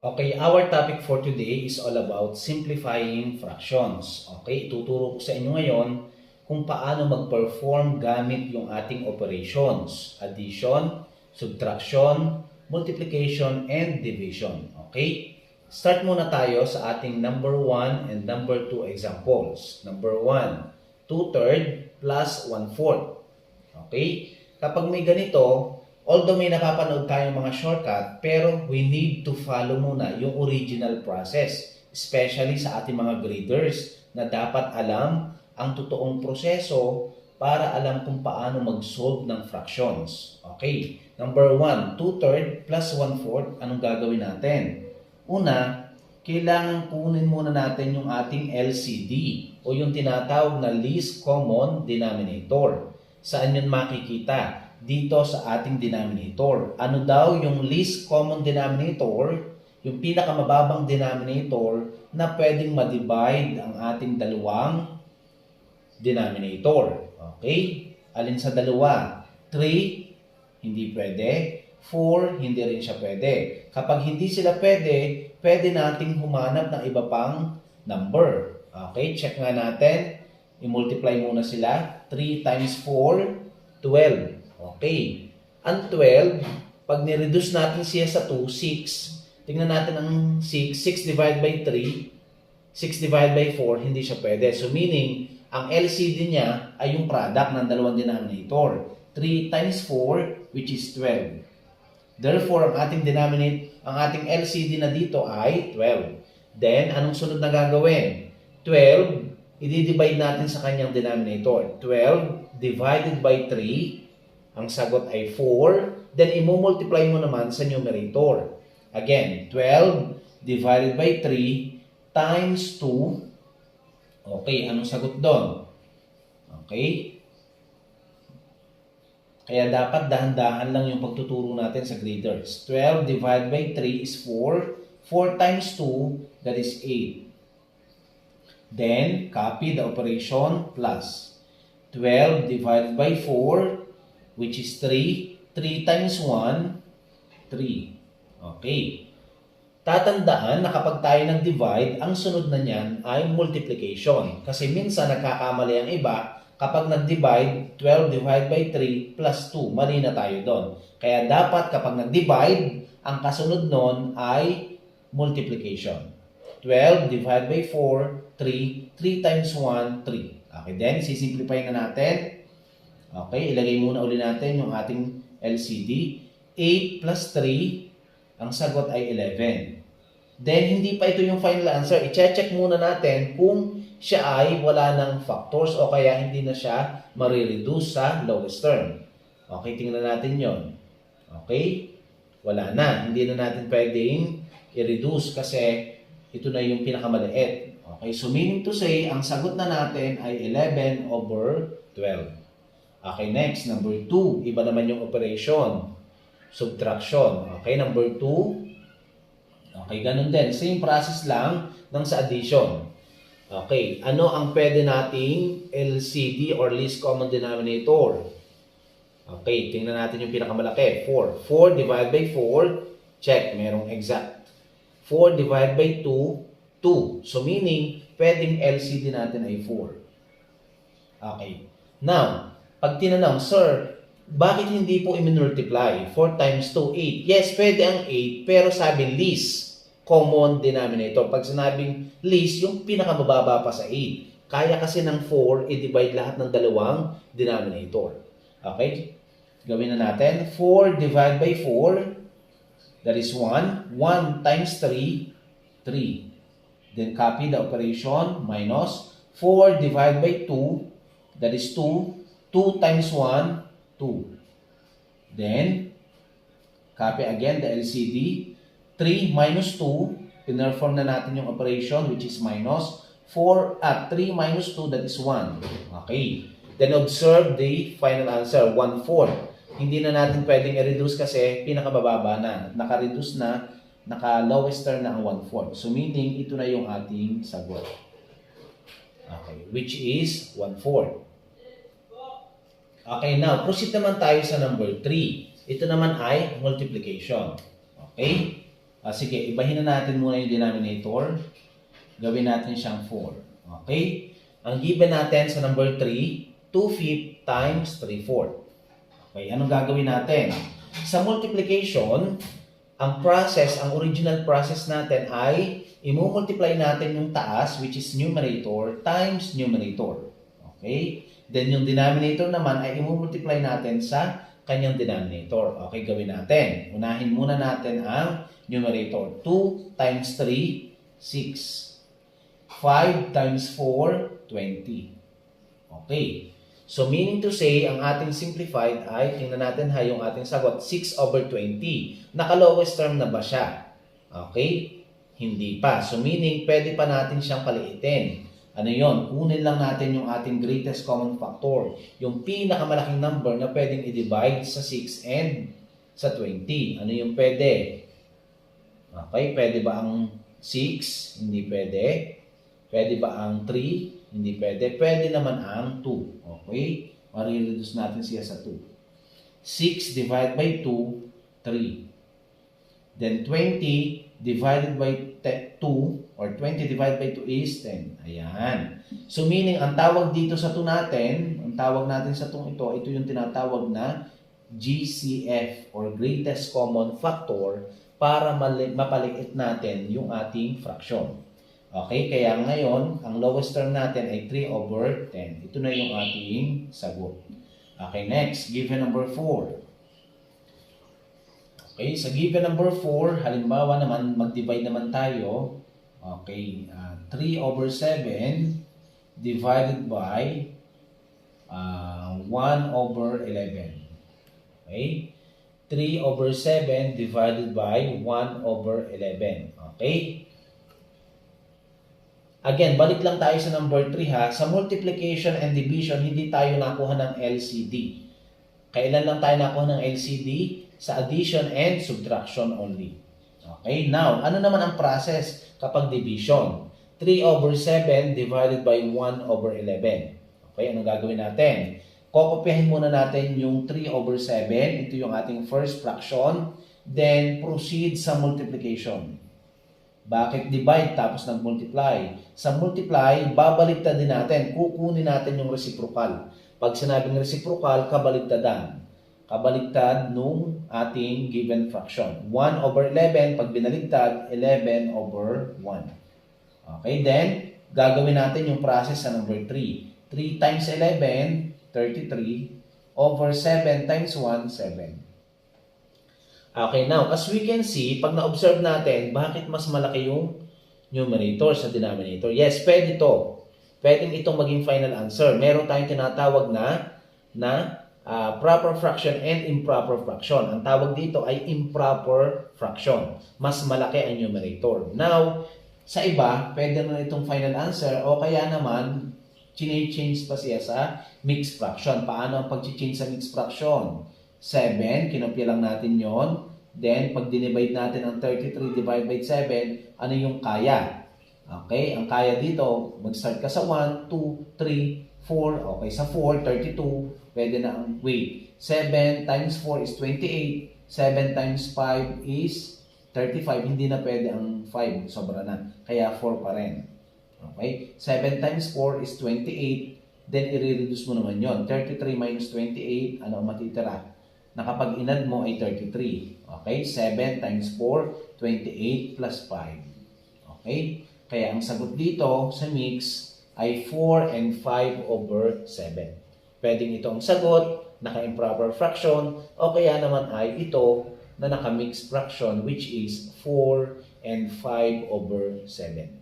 Okay, our topic for today is all about simplifying fractions. Okay, ituturo ko sa inyo ngayon kung paano mag-perform gamit yung ating operations. Addition, subtraction, multiplication, and division. Okay, start muna tayo sa ating number 1 and number 2 examples. Number 1, 2/3 plus 1/4. Okay, kapag may ganito, although may napapanood tayong mga shortcut, pero we need to follow muna yung original process. Especially sa ating mga graders na dapat alam ang totoong proseso para alam kung paano mag-solve ng fractions. Okay, number 1, 2/3 plus 1/4, anong gagawin natin? Una, kailangan kunin muna natin yung ating LCD o yung tinatawag na least common denominator. Saan yun makikita? Dito sa ating denominator. Ano daw yung least common denominator? Yung pinakamababang denominator na pwedeng ma-divide ang ating dalawang denominator. Okay? Alin sa dalawa? 3, hindi pwede. 4, hindi rin siya pwede. Kapag hindi sila pwede, pwede nating humanap ng iba pang number. Okay? Check nga natin. I-multiply muna sila. 3 times 4, 12. Okay. Ang 12, pag nireduce natin siya sa 2, 6. Tingnan natin ang 6. 6 divided by 3. 6 divided by 4, hindi siya pwede. So meaning, ang LCD niya ay yung product ng dalawang denominator. 3 times 4, which is 12. Therefore, ang ating LCD na dito ay 12. Then, anong sunod na gagawin? 12, i-divide natin sa kanyang denominator. 12 divided by 3, ang sagot ay 4. Then, i-multiply mo naman sa numerator. Again, 12 divided by 3 times 2. Okay, anong sagot doon? Okay? Kaya dapat dahan-dahan lang yung pagtuturo natin sa graders. 12 divided by 3 is 4. 4 times 2, that is 8. Then, copy the operation plus 12 divided by 4, which is 3. 3 times 1, 3. Okay. Tatandaan na kapag tayo nag-divide, ang sunod na niyan ay multiplication. Kasi minsan nagkakamali ang iba, kapag nag-divide, 12 divided by 3 plus 2. Mali na tayo doon. Kaya dapat kapag nag-divide, ang kasunod nun ay multiplication. 12 divided by 4, 3. 3 times 1, 3. Okay, then sisimplify na natin. Okay, ilagay muna uli natin yung ating LCD. 8 plus 3, ang sagot ay 11. Then, hindi pa ito yung final answer. I-check muna natin kung siya ay wala ng factors o kaya hindi na siya marireduce sa lowest term. Okay, tingnan natin yon. Okay, wala na. Hindi na natin pwedeng i-reduce kasi ito na yung pinakamaliit. Okay, so meaning to say, ang sagot na natin ay 11 over 12. Okay, next, number 2. Iba naman yung operation. Subtraction. Okay, number 2. Okay, ganun din. Same process lang ng sa addition. Okay, ano ang pwede nating LCD or least common denominator? Okay, tingnan natin yung pinakamalaki. 4. 4 divided by 4. Check, merong exact. 4 divided by 2, 2. So meaning, pwedeng LCD natin ay 4. Okay. Now, pag tinanong, Sir, bakit hindi po i-multiply? 4 times 2, 8. Yes, pwede ang 8, pero sabi least common denominator. Pag sinabing least, yung pinakamababa pa sa 8. Kaya kasi ng 4, i-divide lahat ng dalawang denominator. Okay? Gawin na natin. 4 divided by 4, that is 1. 1 times 3, 3. Then copy the operation, minus 4 divided by 2, that is 2. 2 times 1, 2. Then, copy again the LCD. 3 minus 2, pinerform na natin yung operation which is minus 4 at 3 minus 2, that is 1. Okay. Then observe the final answer, 1/4. Hindi na natin pwedeng i-reduce kasi pinakabababa na. Naka-reduce na, naka-lowest term na ang 1/4. So meaning, ito na yung ating sagot. Okay. Which is 1/4. Okay, now, proceed naman tayo sa number 3. Ito naman ay multiplication. Okay? Sige, ibahin na natin muna yung denominator. Gawin natin siyang 4. Okay? Ang given natin sa number 3, 2/5 times 3/4. Okay, anong gagawin natin? Sa multiplication, ang original process natin ay i-multiply natin yung taas, which is numerator, times numerator. Okay? Then yung denominator naman ay i-multiply natin sa kanyang denominator. Okay, gawin natin. Unahin muna natin ang numerator. 2 times 3, 6. 5 times 4, 20. Okay. So, meaning to say, ang ating simplified ay, tingnan natin yung ating sagot, 6/20. Naka-lowest term na ba siya? Okay? Hindi pa. So, meaning, pwede pa natin siyang paliitin. Ano yon? Kunin lang natin yung ating greatest common factor. Yung pinakamalaking number na pwedeng i-divide sa 6 and sa 20. Ano yung pwede? Okay, pwede ba ang 6? Hindi pwede. Pwede ba ang 3? Hindi pwede. Pwede naman ang 2. Okay? Marireduce natin siya sa 2. 6 divided by 2, 3. Then 20 divided by 2 or 20 divided by 2 is 10. Ayan. So meaning, ang tawag dito sa 2 natin, ang tawag natin sa 2 ito yung tinatawag na GCF or greatest common factor para mapaliit natin yung ating fraction. Okay, kaya ngayon, ang lowest term natin ay 3/10. Ito na yung ating sagot. Okay, next, given number 4. Okay, sa given number 4, halimbawa naman, mag-divide naman tayo. Okay, 3/7 divided by 1/11. Okay, 3/7 divided by 1/11. Okay, again, balik lang tayo sa number 3 ha. Sa multiplication and division, hindi tayo nakuha ng LCD. Kailan lang tayo nakuha ng LCD? Sa addition and subtraction only. Okay, now, ano naman ang process kapag division? 3/7 divided by 1/11. Okay, anong gagawin natin? Kokopyahin muna natin yung 3/7. Ito yung ating first fraction. Then, proceed sa multiplication. Bakit divide tapos nag-multiply? Sa multiply, babaliktad din natin. Kukunin natin yung reciprocal. Pag sinabing reciprocal, kabaligtadan. Kabaligtad nung ating given fraction. 1/11, pag binaligtad, 11/1. Okay, then, gagawin natin yung process sa number 3. 3 times 11, 33, over 7 times 1, 7. Okay, now, as we can see, pag na-observe natin, bakit mas malaki yung numerator sa denominator? Yes, pwede ito. Pwedeng itong maging final answer. Meron tayong tinatawag na proper fraction and improper fraction. Ang tawag dito ay improper fraction. Mas malaki ang numerator. Now, sa iba, pwede na itong final answer o kaya naman, change pa siya sa mixed fraction. Paano ang pag-change sa mixed fraction? 7, kinopya lang natin yon. Then, pag dinivide natin ang 33 divided by 7, ano yung kaya? Okay, ang kaya dito, mag-start ka sa 1, 2, 3, 4. Okay, sa 4, 32. Pwede na ang weight. 7 times 4 is 28. 7 times 5 is 35. Hindi na pwede ang 5. Sobra na. Kaya 4 pa rin. Okay, 7 times 4 is 28. Then, i-reduce mo naman yon. 33 minus 28, ano ang matitira? Na kapag inad mo ay 33. Okay? 7 times 4, 28 plus 5. Okay? Kaya ang sagot dito sa mix ay 4 and 5/7. Pwedeng ito ang sagot, naka-improper fraction, o kaya naman ay ito na naka-mixed fraction which is 4 and 5/7.